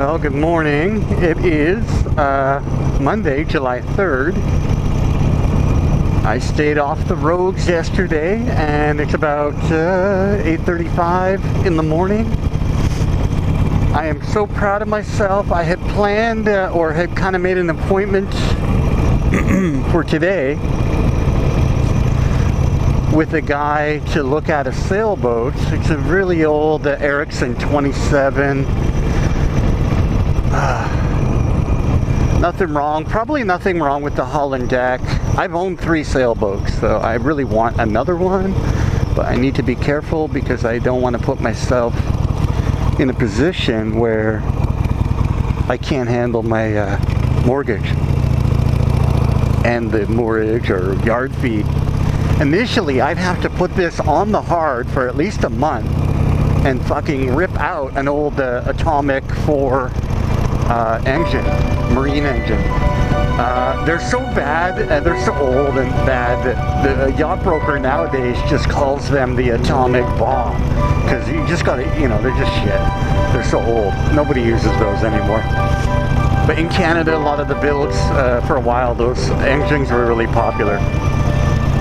Well, good morning. It is Monday, July 3rd. I stayed off the roads yesterday, and it's about 8:35 in the morning. I am so proud of myself. I had planned or had kind of made an appointment for today with a guy to look at a sailboat. It's a really old Ericsson 27. Probably nothing wrong with the hull and deck. I've owned 3 sailboats, so I really want another one, but I need to be careful because I don't want to put myself in a position where I can't handle my mortgage and the moorage or yard fee. Initially, I'd have to put this on the hard for at least a month and fucking rip out an old Atomic 4 marine engine. They're so bad, they're so old and bad that the yacht broker nowadays just calls them the atomic bomb, because you just gotta, they're just shit. They're so old. Nobody uses those anymore. But in Canada, a lot of the builds, for a while, those engines were really popular.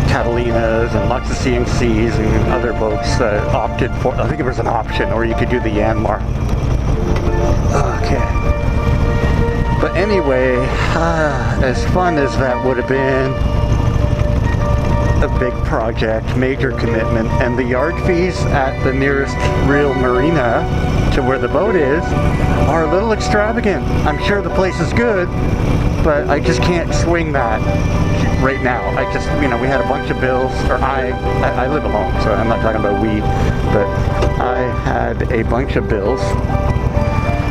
Catalinas and lots of CNCs and other boats opted for, I think it was an option, or you could do the Yanmar. Okay. But anyway, as fun as that would have been, a big project, major commitment, and the yard fees at the nearest real marina to where the boat is are a little extravagant. I'm sure the place is good, but I just can't swing that right now. I just, we had a bunch of bills, or I live alone, so I'm not talking about we, but I had a bunch of bills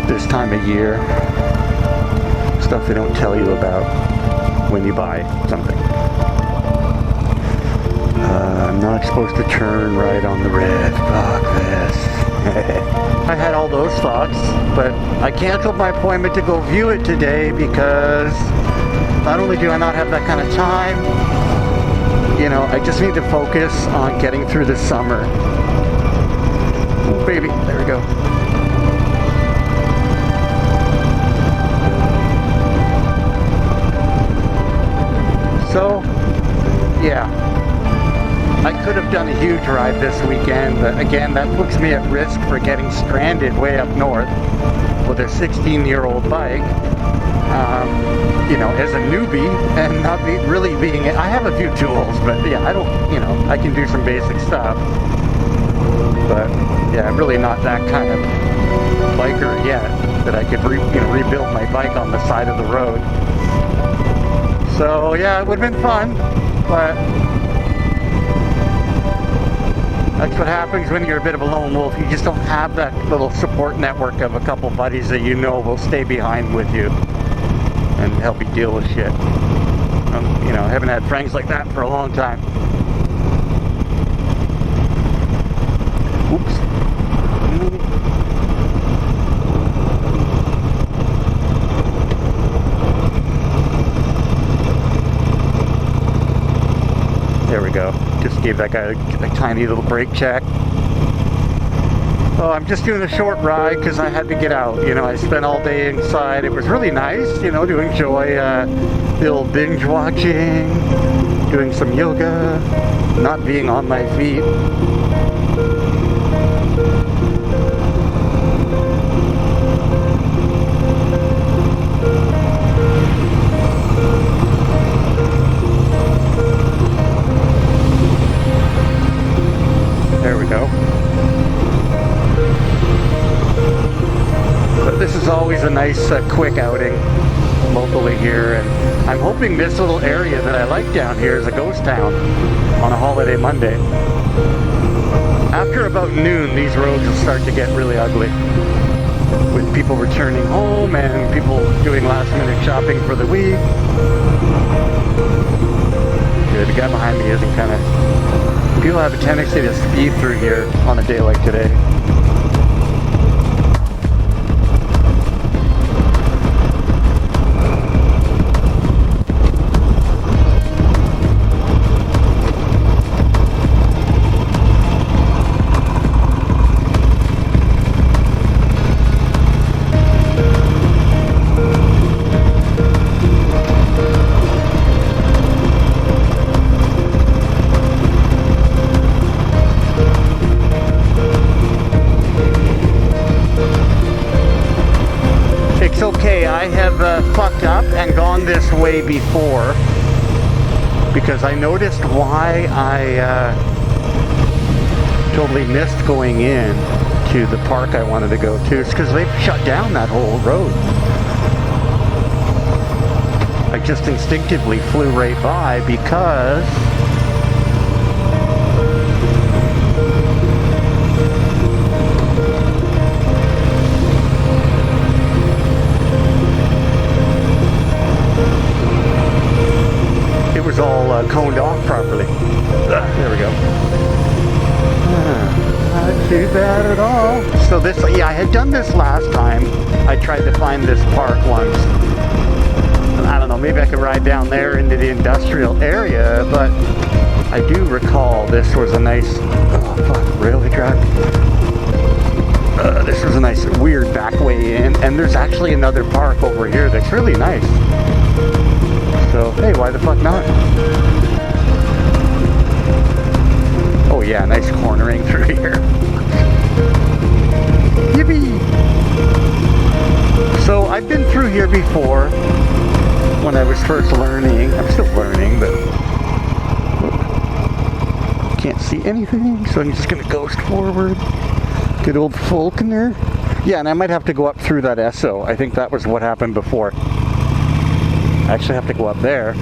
this time of year. Stuff they don't tell you about when you buy something. I'm not supposed to turn right on the red. Fuck this. I had all those thoughts, but I canceled my appointment to go view it today because not only do I not have that kind of time, I just need to focus on getting through the summer. Oh, baby, there we go. So, yeah, I could have done a huge ride this weekend, but again, that puts me at risk for getting stranded way up north with a 16-year-old bike, as a newbie, and not really being, I have a few tools, but yeah, I don't, I can do some basic stuff, but yeah, I'm really not that kind of biker yet that I could rebuild my bike on the side of the road. So yeah, it would have been fun, but that's what happens when you're a bit of a lone wolf. You just don't have that little support network of a couple buddies that will stay behind with you and help you deal with shit. I haven't had friends like that for a long time. Oops. There we go. Just gave that guy a tiny little brake check. Oh, I'm just doing a short ride because I had to get out. I spent all day inside. It was really nice, to enjoy the old binge watching, doing some yoga, not being on my feet. There we go. But this is always a nice quick outing locally here, and I'm hoping this little area that I like down here is a ghost town on a holiday Monday. After about noon, these roads will start to get really ugly, with people returning home and people doing last-minute shopping for the week. Yeah, the guy behind me isn't kind of... People have a tendency to speed through here on a day like today. it's okay. I have fucked up and gone this way before because I noticed why I totally missed going in to the park I wanted to go to. It's because they've shut down that whole road. I just instinctively flew right by because it was all coned off properly. There we go. Not too bad at all. So this, yeah, I had done this last time. I tried to find this park once. I don't know, maybe I could ride down there into the industrial area, but I do recall this was a nice, oh fuck, railway track. This was a nice weird back way in, and there's actually another park over here that's really nice. So, hey, why the fuck not? Oh yeah, nice cornering through here. Yippee! So I've been through here before when I was first learning. I'm still learning, but can't see anything, so I'm just gonna ghost forward. Good old Falconer. Yeah, and I might have to go up through that Esso. I think that was what happened before. I actually have to go up there.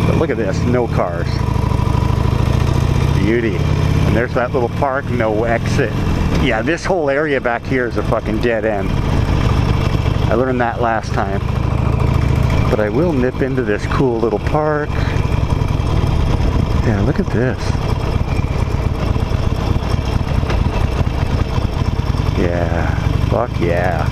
But look at this, no cars. Beauty. And there's that little park, no exit. Yeah, this whole area back here is a fucking dead end. I learned that last time. But I will nip into this cool little park. Yeah, look at this. Yeah, fuck yeah.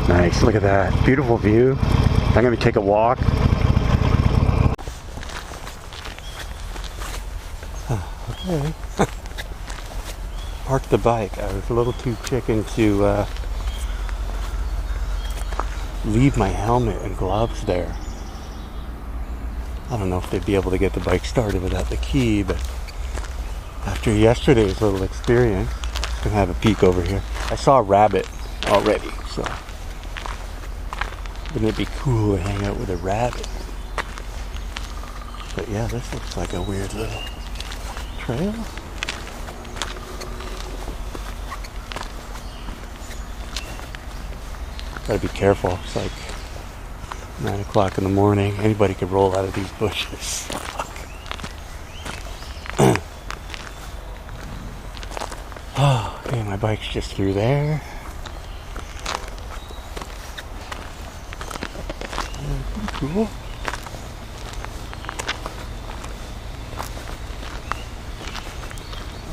Nice, look at that. Beautiful view. I'm going to take a walk. Okay. Parked the bike. I was a little too chicken to leave my helmet and gloves there. I don't know if they'd be able to get the bike started without the key, but after yesterday's little experience, I'm going to have a peek over here. I saw a rabbit already, so wouldn't it be cool to hang out with a rabbit? But yeah, this looks like a weird little trail. Gotta be careful. It's like 9 o'clock in the morning. Anybody could roll out of these bushes. Oh, okay, my bike's just through there. Pretty cool.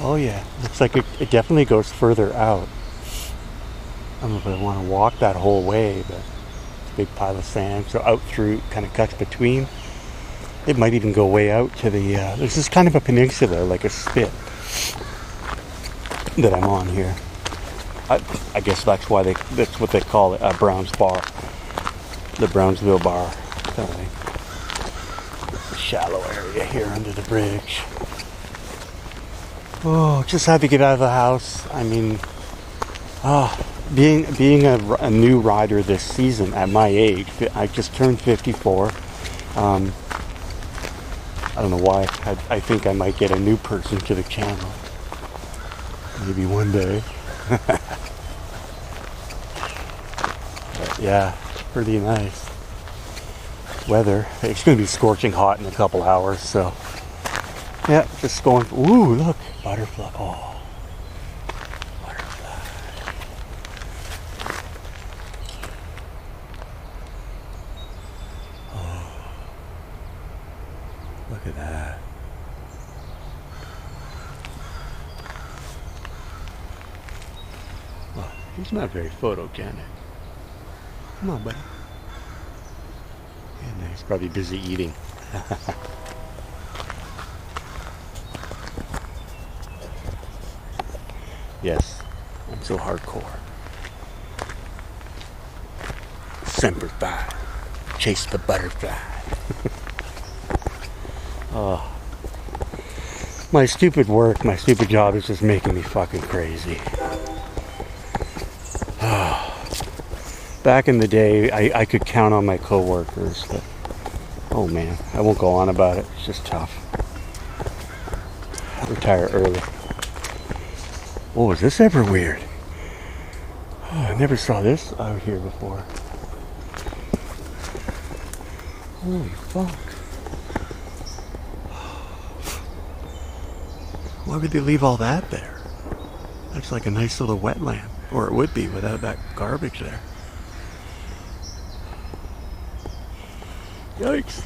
Oh yeah, looks like it definitely goes further out. I don't know if I want to walk that whole way, but it's a big pile of sand, so out through, kind of cuts between. It might even go way out to the, there's this kind of a peninsula, like a spit, that I'm on here. I guess that's why that's what they call it, Brown's Bar. The Brownsville Bar. Totally. A shallow area here under the bridge. Oh, just had to get out of the house. I mean, being a new rider this season at my age, I just turned 54. I don't know why. I think I might get a new person to the channel. Maybe one day. But yeah, pretty nice weather. It's going to be scorching hot in a couple hours, so yeah, just going. Ooh, look, butterfly. Oh, butterfly. Oh, look at that. Well, he's not very photogenic. Come on, buddy. And he's probably busy eating. Yes, I'm so hardcore. Semper Fi. Chase the butterfly. Oh. My stupid work, my stupid job is just making me fucking crazy. Back in the day, I could count on my coworkers, but oh man, I won't go on about it. It's just tough. I retire early. Oh, is this ever weird? Oh, I never saw this out here before. Holy fuck. Why would they leave all that there? That's like a nice little wetland. Or it would be without that garbage there. Yikes.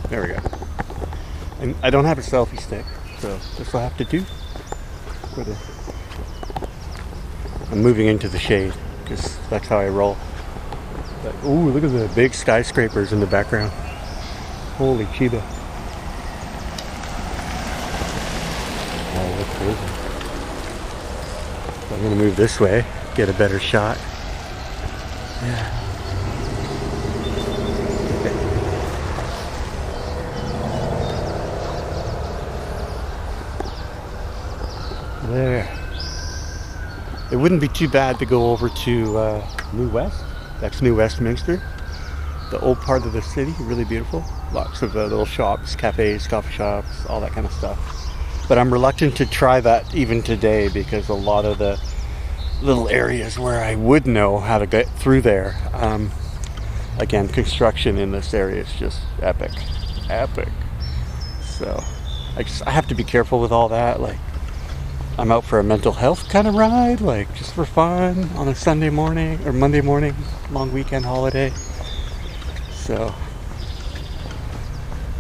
There we go. And I don't have a selfie stick, so this will have to do. I'm moving into the shade, because that's how I roll. But, ooh, look at the big skyscrapers in the background. Holy cheetah. Oh, that's crazy. So I'm going to move this way, get a better shot. Yeah. There. It wouldn't be too bad to go over to New West. That's New Westminster. The old part of the city, really beautiful. Lots of little shops, cafes, coffee shops, all that kind of stuff. But I'm reluctant to try that even today because a lot of the little areas where I would know how to get through there, again, construction in this area is just epic. So I have to be careful with all that. Like, I'm out for a mental health kind of ride, like just for fun on a Sunday morning or Monday morning, long weekend holiday. So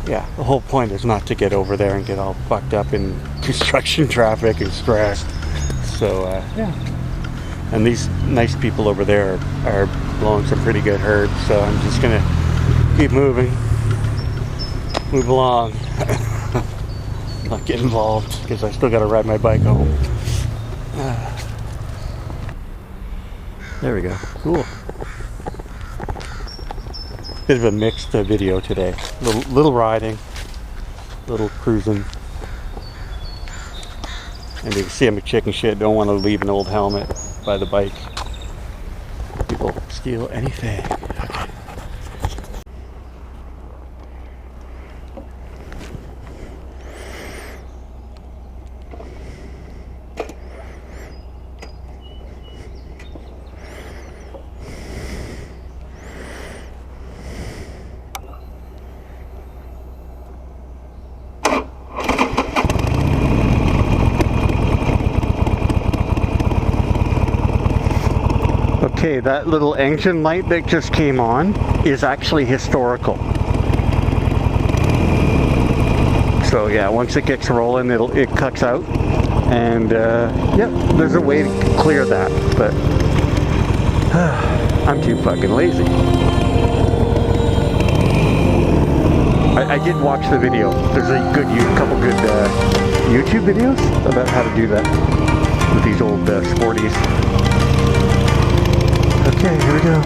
yeah, the whole point is not to get over there and get all fucked up in construction traffic and stressed. So yeah, and these nice people over there are blowing some pretty good herbs, so I'm just gonna keep moving, move along. Not get involved because I still got to ride my bike home. There we go. Cool. Bit of a mixed video today. Little riding, little cruising. And you can see I'm a chicken shit. Don't want to leave an old helmet by the bike. People steal anything. Okay. Okay, that little engine light that just came on is actually historical. So yeah, once it gets rolling, it cuts out, and yep, there's a way to clear that, but I'm too fucking lazy. I did watch the video. There's a couple good YouTube videos about how to do that with these old sporties. Okay, here we go.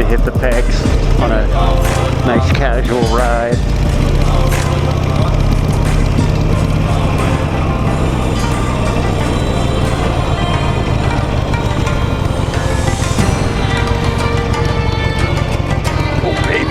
Hit the pegs on a nice casual ride. Oh baby.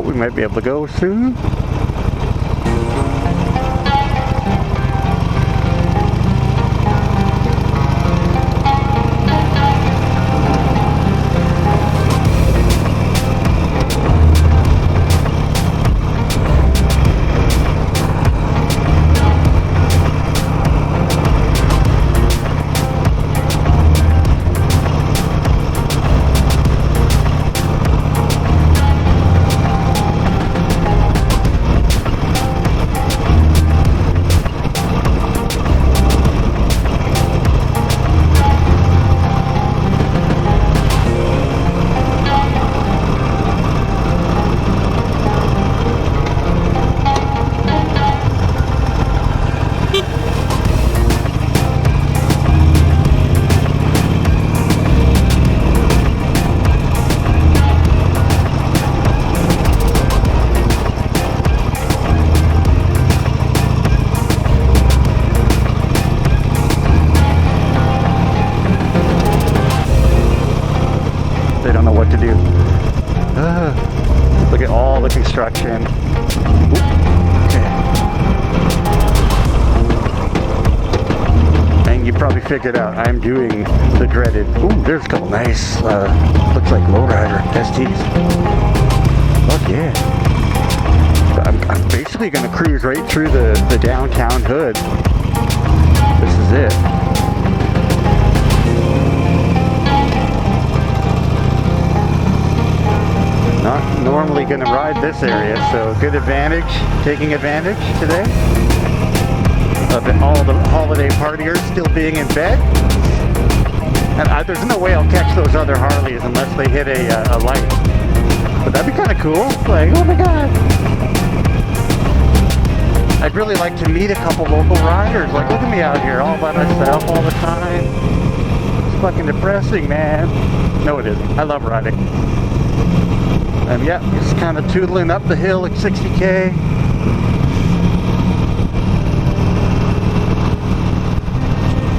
we might be able to go soon. They don't know what to do. Look at all the construction. Oop. Okay. And you probably figured out I'm doing the dreaded. Ooh, there's a couple nice, looks like lowrider STs. Fuck yeah. I'm basically going to cruise right through the downtown hood. This is it. Not normally going to ride this area, so good advantage, taking advantage today of all the holiday partiers still being in bed. And there's no way I'll catch those other Harleys unless they hit a light. But that'd be kind of cool. Like, oh my god. I'd really like to meet a couple local riders. Like, look at me out here all by myself all the time. It's fucking depressing, man. No, it isn't. I love riding. Yeah, just kind of tootling up the hill at 60k.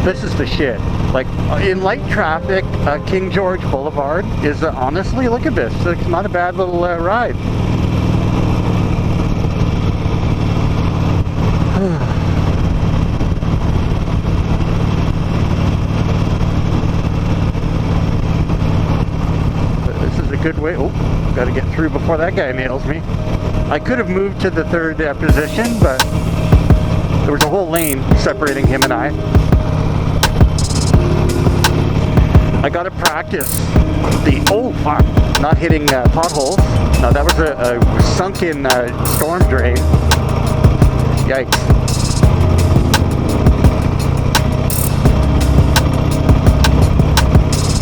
This is the shit. Like, in light traffic, King George Boulevard is honestly, look at this. It's not a bad little ride. This is a good way. Oh. Got to get through before that guy nails me. I could have moved to the third position, but there was a whole lane separating him and I. I got to practice not hitting potholes. No, that was a sunken storm drain. Yikes.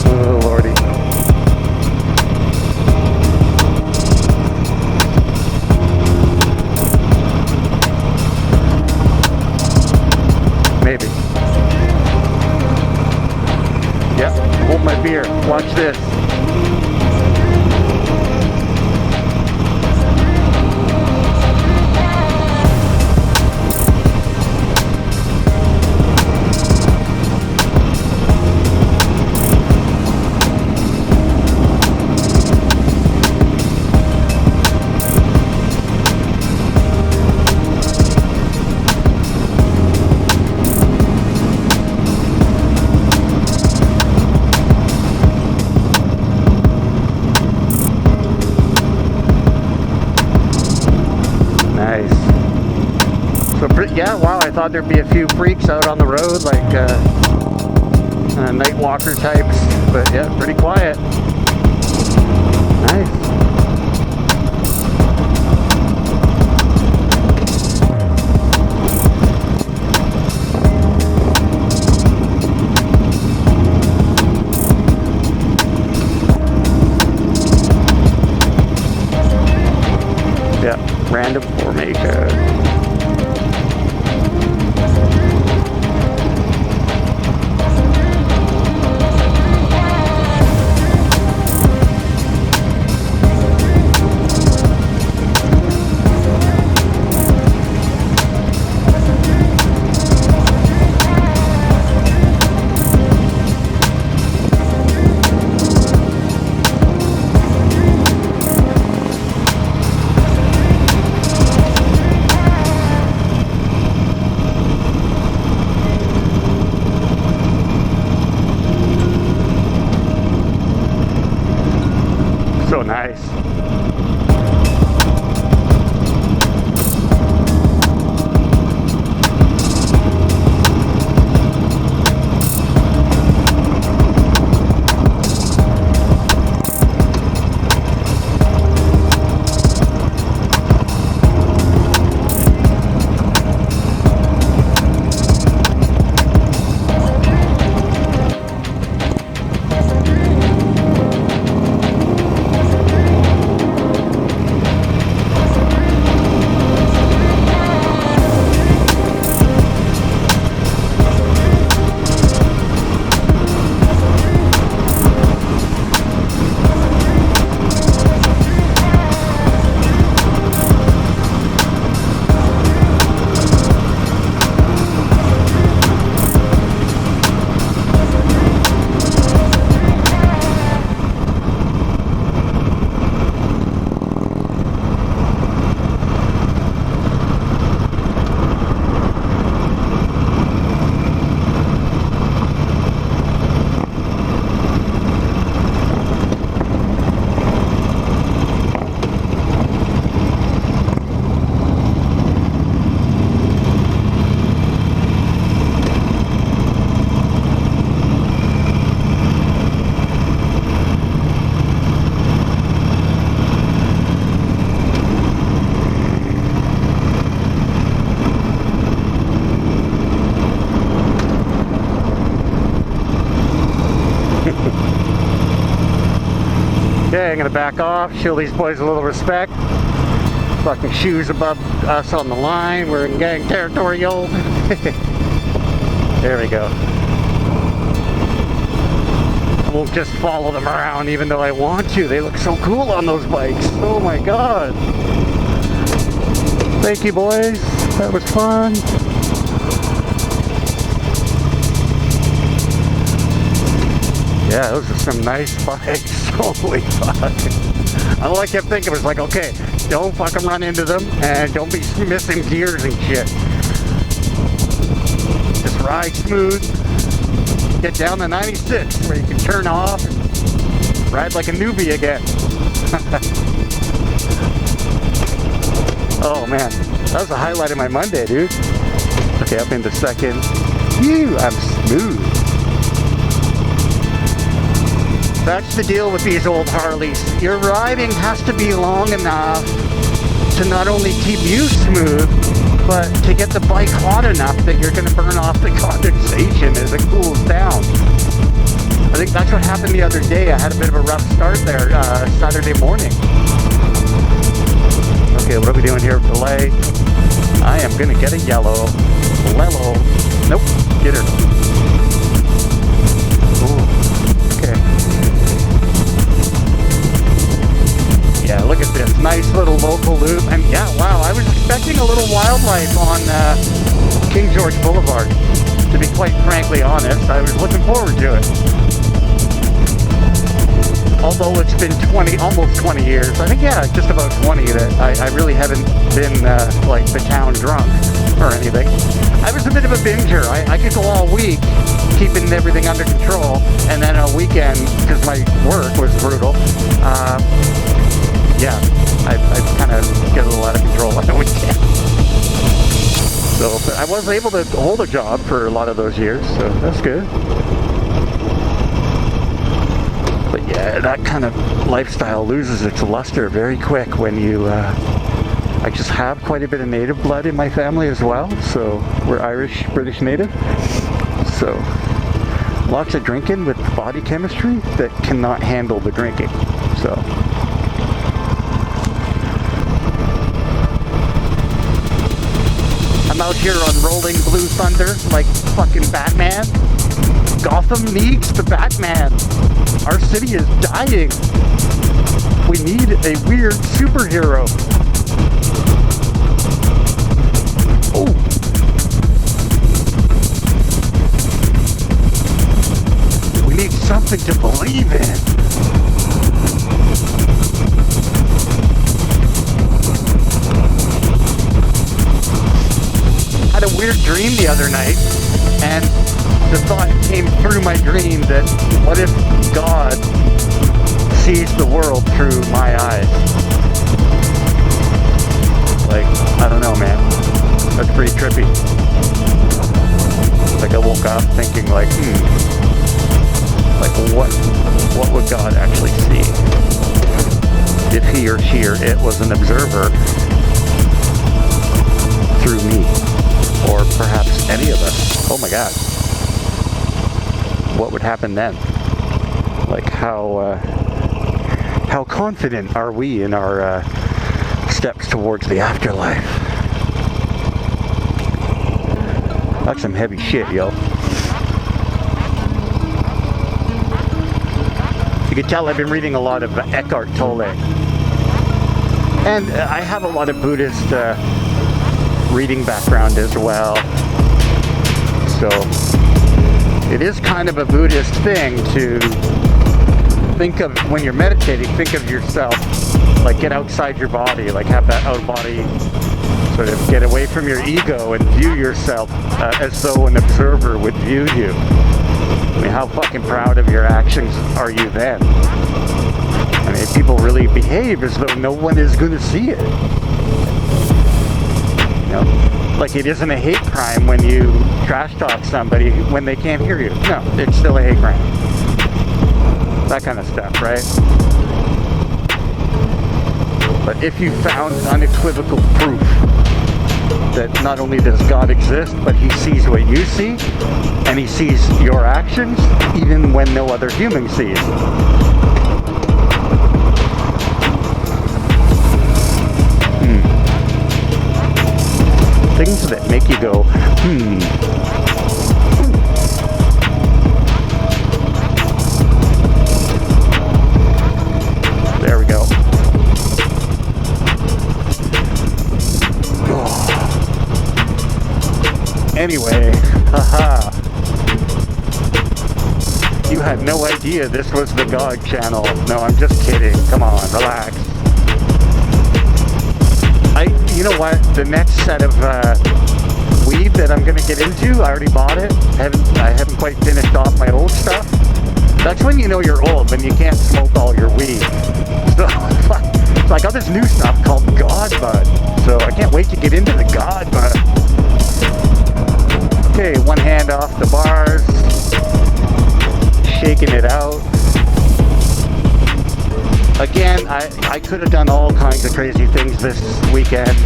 Oh, lordy. Maybe. Yep, hold my beer. Watch this. Yeah, wow, I thought there'd be a few freaks out on the road, like night walker types, but yeah, pretty quiet. Nice. Yeah, random formation. So nice. Okay, I'm gonna back off, show these boys a little respect. Fucking shoes above us on the line, we're in gang territory, yo. There we go. I won't just follow them around even though I want to. They look so cool on those bikes. Oh my god. Thank you, boys. That was fun. Yeah, those are some nice bikes. Holy fuck. All I kept thinking was like, okay, don't fucking run into them and don't be missing gears and shit. Just ride smooth. Get down to 96 where you can turn off and ride like a newbie again. Oh man, that was the highlight of my Monday, dude. Okay, up into second. Phew, I'm smooth. That's the deal with these old Harleys. Your riding has to be long enough to not only keep you smooth, but to get the bike hot enough that you're going to burn off the condensation as it cools down. I think that's what happened the other day. I had a bit of a rough start there Saturday morning. Okay, what are we doing here? Delay. I am going to get a yellow. Lello. Nope, get her. Ooh, okay. Yeah, look at this nice little local loop. And yeah, wow, I was expecting a little wildlife on King George Boulevard. To be quite frankly honest, I was looking forward to it. Although it's been almost 20 years. I think, yeah, just about 20 that I really haven't been like the town drunk or anything. I was a bit of a binger. I could go all week keeping everything under control, and then a weekend, because my work was brutal, yeah, I kind of get a little out of control on the weekend. So, but I was able to hold a job for a lot of those years, so that's good. But yeah, that kind of lifestyle loses its luster very quick when you, I just have quite a bit of native blood in my family as well, so we're Irish, British native. So, lots of drinking with body chemistry that cannot handle the drinking, so. I'm out here on rolling blue thunder like fucking Batman. Gotham needs the Batman. Our city is dying. We need a weird superhero. Oh. We need something to believe in. I had a weird dream the other night, and the thought came through my dream that what if God sees the world through my eyes. Like, I don't know, man. That's pretty trippy. Like, I woke up thinking, like, like, what would God actually see if he or she or it was an observer through me, or perhaps any of us? Oh my God. What would happen then? Like, how confident are we in our steps towards the afterlife? That's some heavy shit, yo. You can tell I've been reading a lot of Eckhart Tolle. And I have a lot of Buddhist reading background as well. So it is kind of a Buddhist thing to think of, when you're meditating, think of yourself, like get outside your body, like have that out of body, sort of get away from your ego and view yourself as though an observer would view you. I mean, how fucking proud of your actions are you then? I mean, people really behave as though no one is going to see it. You know, like it isn't a hate crime when you trash talk somebody when they can't hear you. No, it's still a hate crime. That kind of stuff, right? But if you found unequivocal proof that not only does God exist, but he sees what you see, and he sees your actions, even when no other human sees. Things that make you go, There we go. Anyway, haha. You had no idea this was the God channel. No, I'm just kidding. Come on, relax. You know what? The next set of weed that I'm gonna get into, I already bought it. I haven't quite finished off my old stuff. That's when you know you're old, when you can't smoke all your weed. So, I got this new stuff called God Bud. So I can't wait to get into the God Bud. Okay, one hand off the bars, shaking it out. Again, I could have done all kinds of crazy things this weekend,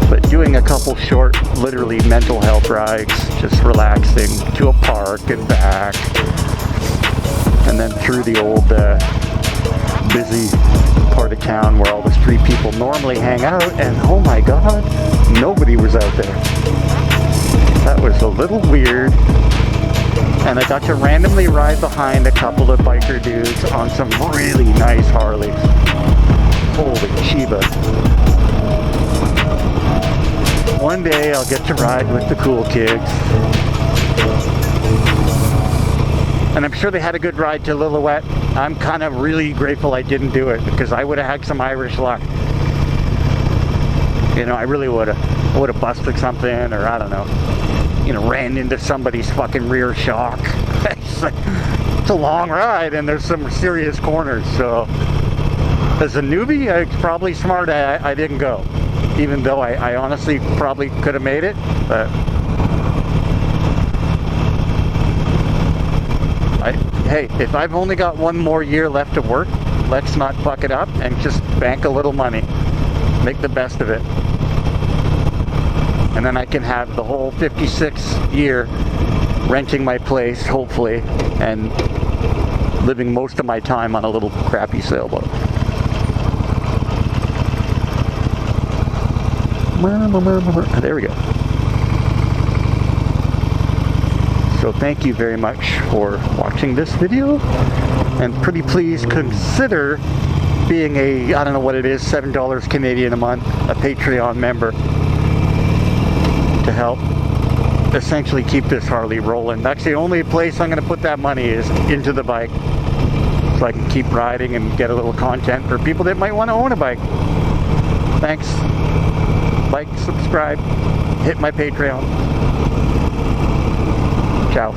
but doing a couple short, literally mental health rides, just relaxing to a park and back, and then through the old busy part of town where all the street people normally hang out, and oh my God, nobody was out there. That was a little weird. And I got to randomly ride behind a couple of biker dudes on some really nice Harleys. Holy Shiva. One day I'll get to ride with the cool kids. And I'm sure they had a good ride to Lillooet. I'm kind of really grateful I didn't do it, because I would have had some Irish luck. You know, I really would have. I would have busted something, or I don't know. You know, ran into somebody's fucking rear shock. It's a long ride, and there's some serious corners, so as a newbie, it's probably smart I didn't go, even though I honestly probably could have made it, but hey, if I've only got one more year left to work, let's not fuck it up and just bank a little money, make the best of it. And then I can have the whole 56 year renting my place, hopefully, and living most of my time on a little crappy sailboat. There we go. So thank you very much for watching this video, and pretty please consider being a, I don't know what it is, $7 Canadian a month, a Patreon member, to help essentially keep this Harley rolling. That's the only place I'm going to put that money, is into the bike, so I can keep riding and get a little content for people that might want to own a bike. Thanks. Like, subscribe, hit my Patreon. Ciao.